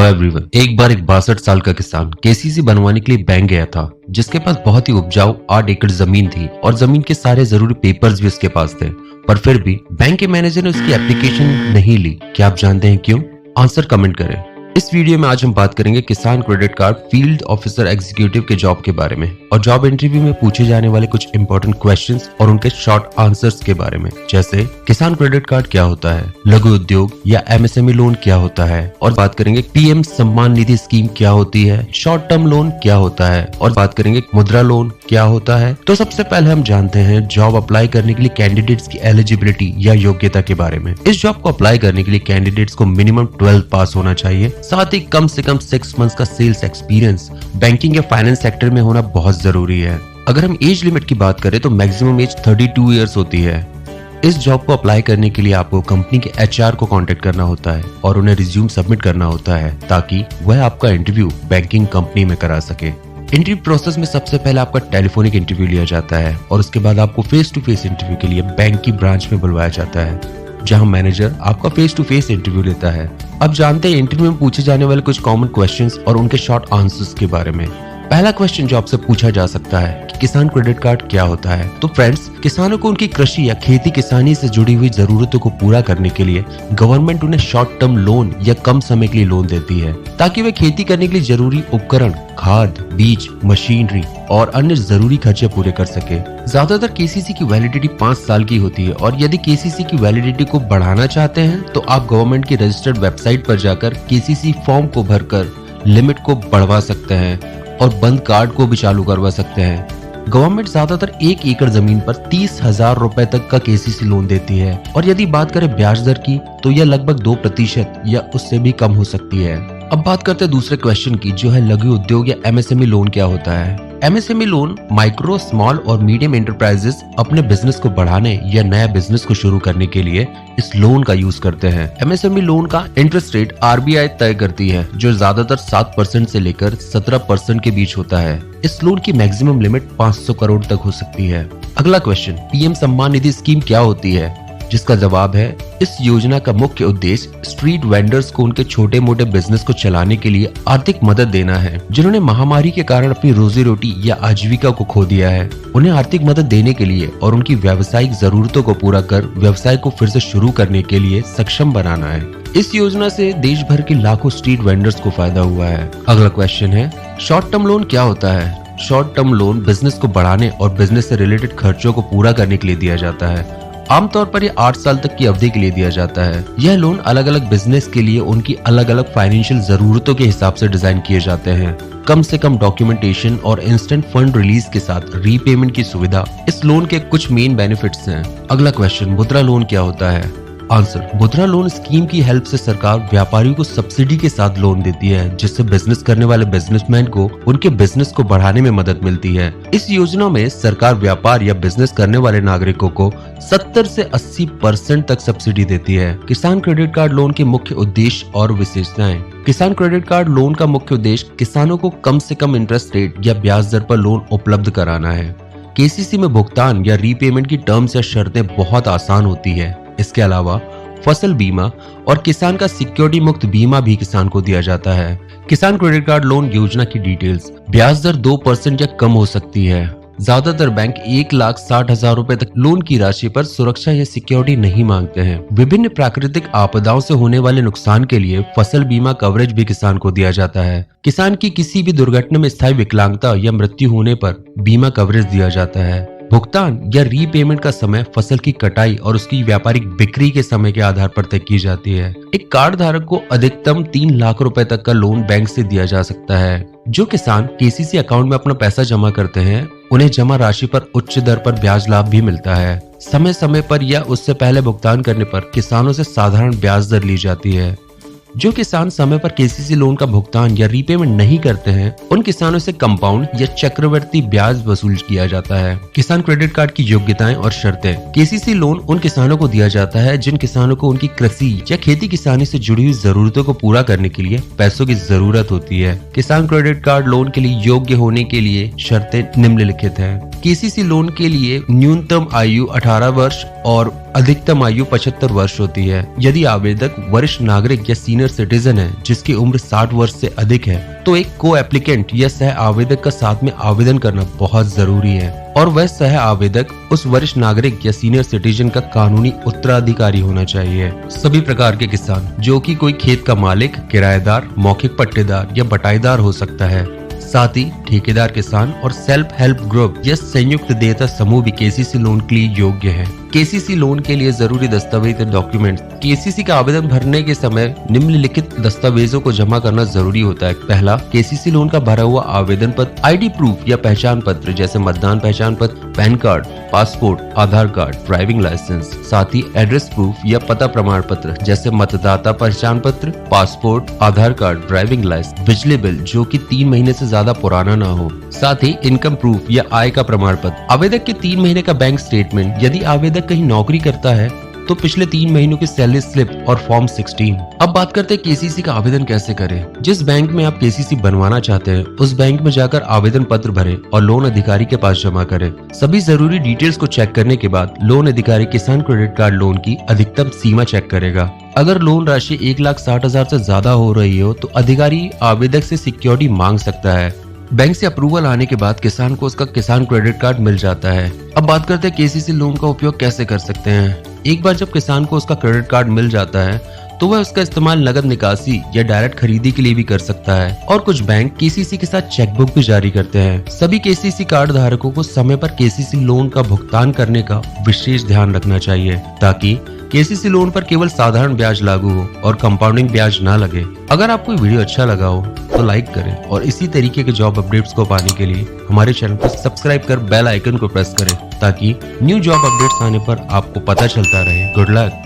Everyone, एक बार एक 62 साल का किसान केसीसी बनवाने के लिए बैंक गया था, जिसके पास बहुत ही उपजाऊ 8 एकड़ जमीन थी और जमीन के सारे जरूरी पेपर्स भी उसके पास थे। पर फिर भी बैंक के मैनेजर ने उसकी एप्लीकेशन नहीं ली। क्या आप जानते हैं क्यों? आंसर कमेंट करें। इस वीडियो में आज हम बात करेंगे किसान credit card field officer executive के जॉब के बारे में और जॉब इंटरव्यू में पूछे जाने वाले कुछ इंपॉर्टेंट क्वेश्चंस और उनके शॉर्ट आंसर्स के बारे में, जैसे किसान क्रेडिट कार्ड क्या होता है, लघु उद्योग या एमएसएमई लोन क्या होता है, और बात करेंगे पीएम सम्मान निधि स्कीम क्या होती है, शॉर्ट टर्म लोन क्या होता है, और बात करेंगे मुद्रा लोन क्या होता है। तो सबसे पहले हम जानते हैं जॉब अप्लाई करने के लिए कैंडिडेट्स की एलिजिबिलिटी या योग्यता के बारे में। इस जॉब को अप्लाई करने के लिए कैंडिडेट्स को मिनिमम 12 पास होना चाहिए, साथ ही कम से कम 6 मंथ्स का सेल्स एक्सपीरियंस बैंकिंग या फाइनेंस सेक्टर में होना बहुत जरूरी है। अगर हम एज लिमिट की बात करें तो मैक्सिमम एज 32 इयर्स होती है। इस जॉब को अप्लाई करने के लिए आपको कंपनी के एचआर को कांटेक्ट करना होता है और उन्हें रिज्यूम सबमिट करना होता है ताकि वह आपका इंटरव्यू बैंकिंग कंपनी में करा सके। इंटरव्यू प्रोसेस में सबसे पहले आपका टेलीफोनिक इंटरव्यू लिया जाता है और उसके बाद आपको फेस टू फेस इंटरव्यू के लिए बैंक की ब्रांच में बुलवाया जाता है, जहां मैनेजर आपका फेस टू फेस इंटरव्यू लेता है। अब जानते हैं इंटरव्यू में पूछे जाने वाले कुछ कॉमन क्वेश्चंस और उनके शॉर्ट आंसर्स के बारे में। पहला क्वेश्चन जो आपसे पूछा जा सकता है कि किसान क्रेडिट कार्ड क्या होता है। तो फ्रेंड्स, किसानों को उनकी कृषि या खेती किसानी से जुड़ी हुई जरूरतों को पूरा करने के लिए गवर्नमेंट उन्हें शॉर्ट टर्म लोन या कम समय के लिए लोन देती है ताकि वे खेती करने के लिए जरूरी उपकरण, खाद, बीज, मशीनरी और अन्य जरूरी खर्चे पूरे कर सके। ज्यादातर केसीसी की वैलिडिटी 5 साल की होती है और यदि केसीसी की वैलिडिटी को बढ़ाना चाहते हैं तो आप गवर्नमेंट की रजिस्टर्ड वेबसाइट पर जाकर केसीसी फॉर्म को भरकर लिमिट को बढ़वा सकते हैं और बंद कार्ड को भी चालू करवा सकते हैं। गवर्नमेंट ज्यादातर 1 एकड़ जमीन पर 30,000 रुपए तक का केसीसी लोन देती है और यदि बात करें ब्याज दर की तो यह लगभग 2% या उससे भी कम हो सकती है। अब बात करते हैं दूसरे क्वेश्चन की, जो है लघु उद्योग या एमएसएमई लोन क्या होता है। एमएसएमई लोन माइक्रो, स्मॉल और मीडियम एंटरप्राइजेस अपने बिजनेस को बढ़ाने या नया बिजनेस को शुरू करने के लिए इस लोन का यूज करते हैं। एमएसएमई लोन का इंटरेस्ट रेट आरबीआई तय करती है, जो ज्यादातर 7% से लेकर 17% के बीच होता है। इस लोन की मैक्सिमम लिमिट 500 करोड़ तक हो सकती है। अगला question, PM Samman Nidhi scheme क्या होती है, जिसका जवाब है इस योजना का मुख्य उद्देश्य स्ट्रीट वेंडर्स को उनके छोटे मोटे बिजनेस को चलाने के लिए आर्थिक मदद देना है, जिन्होंने महामारी के कारण अपनी रोजी रोटी या आजीविका को खो दिया है। उन्हें आर्थिक मदद देने के लिए और उनकी व्यावसायिक जरूरतों को पूरा कर व्यवसाय को फिर से शुरू करने के लिए सक्षम बनाना है। इस योजना से देश भर के लाखों स्ट्रीट वेंडर्स को फायदा हुआ है। अगला क्वेश्चन है, शॉर्ट टर्म लोन क्या होता है। शॉर्ट टर्म लोन बिजनेस को बढ़ाने और बिजनेस से रिलेटेड खर्चों को पूरा करने के लिए दिया जाता है। आमतौर पर यह 8 साल तक की अवधि के लिए दिया जाता है। यह लोन अलग अलग बिजनेस के लिए उनकी अलग अलग फाइनेंशियल जरूरतों के हिसाब से डिजाइन किए जाते हैं। कम से कम डॉक्यूमेंटेशन और इंस्टेंट फंड रिलीज के साथ रीपेमेंट की सुविधा इस लोन के कुछ मेन बेनिफिट्स हैं। अगला क्वेश्चन, मुद्रा लोन क्या होता है। आंसर, मुद्रा लोन स्कीम की हेल्प से सरकार व्यापारियों को सब्सिडी के साथ लोन देती है, जिससे बिजनेस करने वाले बिजनेसमैन को उनके बिजनेस को बढ़ाने में मदद मिलती है। इस योजना में सरकार व्यापार या बिजनेस करने वाले नागरिकों को 70 से 80% तक सब्सिडी देती है। किसान क्रेडिट कार्ड लोन के मुख्य उद्देश्य और विशेषताएं। किसान क्रेडिट कार्ड लोन का मुख्य उद्देश्य किसानों को कम से कम इंटरेस्ट रेट या ब्याज दर पर लोन उपलब्ध कराना है। केसीसी में भुगतान या रीपेमेंट की टर्म्स या शर्तें बहुत आसान होती है। इसके अलावा फसल बीमा और किसान का सिक्योरिटी मुक्त बीमा भी किसान को दिया जाता है। किसान क्रेडिट कार्ड लोन योजना की डिटेल्स, ब्याज दर 2% या कम हो सकती है। ज्यादातर बैंक 1,60,000 रुपए तक लोन की राशि पर सुरक्षा या सिक्योरिटी नहीं मांगते हैं। विभिन्न प्राकृतिक आपदाओं से होने वाले नुकसान के लिए फसल बीमा कवरेज भी किसान को दिया जाता है। किसान की किसी भी दुर्घटना में स्थायी विकलांगता या मृत्यु होने पर बीमा कवरेज दिया जाता है। भुगतान या रीपेमेंट का समय फसल की कटाई और उसकी व्यापारिक बिक्री के समय के आधार पर तय की जाती है। एक कार्ड धारक को अधिकतम 3 लाख रुपए तक का लोन बैंक से दिया जा सकता है। जो किसान केसीसी अकाउंट में अपना पैसा जमा करते हैं, उन्हें जमा राशि पर उच्च दर पर ब्याज लाभ भी मिलता है। समय समय पर या उससे पहले भुगतान करने पर किसानों से साधारण ब्याज दर ली जाती है। जो किसान समय पर केसीसी लोन का भुगतान या रीपेमेंट नहीं करते हैं, उन किसानों से कंपाउंड या चक्रवर्ती ब्याज वसूल किया जाता है। किसान क्रेडिट कार्ड की योग्यताएं और शर्तें। केसीसी लोन उन किसानों को दिया जाता है जिन किसानों को उनकी कृषि या खेती किसानी से जुड़ी हुई जरूरतों को पूरा करने के लिए पैसों की जरूरत होती है। किसान क्रेडिट कार्ड लोन के लिए योग्य होने के लिए शर्तें निम्नलिखित हैं। केसीसी लोन के लिए न्यूनतम आयु 18 वर्ष और अधिकतम आयु 75 वर्ष होती है। यदि आवेदक वरिष्ठ नागरिक या सीनियर सिटीजन है जिसकी उम्र 60 वर्ष से अधिक है, तो एक को एप्लीकेंट या सह आवेदक का साथ में आवेदन करना बहुत जरूरी है और वह सह आवेदक उस वरिष्ठ नागरिक या सीनियर सिटीजन का कानूनी उत्तराधिकारी होना चाहिए। सभी प्रकार के किसान, जो कि कोई खेत का मालिक, किराएदार, मौखिक पट्टेदार या बटाईदार हो सकता है, साथ ही ठेकेदार किसान और सेल्फ हेल्प ग्रुप या संयुक्त देयता समूह भी केसीसी लोन के लिए योग्य है। केसीसी लोन के लिए जरूरी दस्तावेज और डॉक्यूमेंट। केसीसी का आवेदन भरने के समय निम्नलिखित दस्तावेजों को जमा करना जरूरी होता है। पहला, केसीसी लोन का भरा हुआ आवेदन पत्र, आईडी प्रूफ या पहचान पत्र जैसे मतदान पहचान पत्र, पैन कार्ड, पासपोर्ट, आधार कार्ड, ड्राइविंग लाइसेंस। साथ ही एड्रेस प्रूफ या पता प्रमाण पत्र जैसे मतदाता पहचान पत्र, पासपोर्ट, आधार कार्ड, ड्राइविंग लाइसेंस। बिजली बिल जो कि 3 महीने से ज्यादा पुराना ना हो। साथ ही इनकम प्रूफ या आय का प्रमाण पत्र। आवेदक के 3 महीने का बैंक स्टेटमेंट। यदि आवेदक कहीं नौकरी करता है तो पिछले 3 महीनों की सैलरी स्लिप और फॉर्म 16। अब बात करते हैं केसीसी का आवेदन कैसे करें। जिस बैंक में आप केसीसी बनवाना चाहते हैं उस बैंक में जाकर आवेदन पत्र भरें और लोन अधिकारी के पास जमा करें। सभी जरूरी डिटेल्स को चेक करने के बाद लोन अधिकारी किसान क्रेडिट कार्ड लोन की अधिकतम सीमा चेक करेगा। अगर लोन राशि 1,60,000 से ज्यादा हो रही हो तो अधिकारी आवेदक से सिक्योरिटी मांग सकता है। बैंक से अप्रूवल आने के बाद किसान को उसका किसान क्रेडिट कार्ड मिल जाता है। अब बात करते हैं केसीसी लोन का उपयोग कैसे कर सकते हैं। एक बार जब किसान को उसका क्रेडिट कार्ड मिल जाता है तो वह उसका इस्तेमाल नगद निकासी या डायरेक्ट खरीदी के लिए भी कर सकता है और कुछ बैंक केसीसी के साथ चेकबुक भी जारी करते हैं। सभी केसीसी कार्ड धारकों को समय पर केसीसी लोन का भुगतान करने का विशेष ध्यान रखना चाहिए ताकि केसीसी लोन पर केवल साधारण ब्याज लागू हो और कंपाउंडिंग ब्याज ना लगे। अगर आपको वीडियो अच्छा लगा हो तो लाइक करें और इसी तरीके के जॉब अपडेट्स को पाने के लिए हमारे चैनल को सब्सक्राइब कर बेल आइकन को प्रेस करें ताकि न्यू जॉब अपडेट्स आने पर आपको पता चलता रहे। Good luck.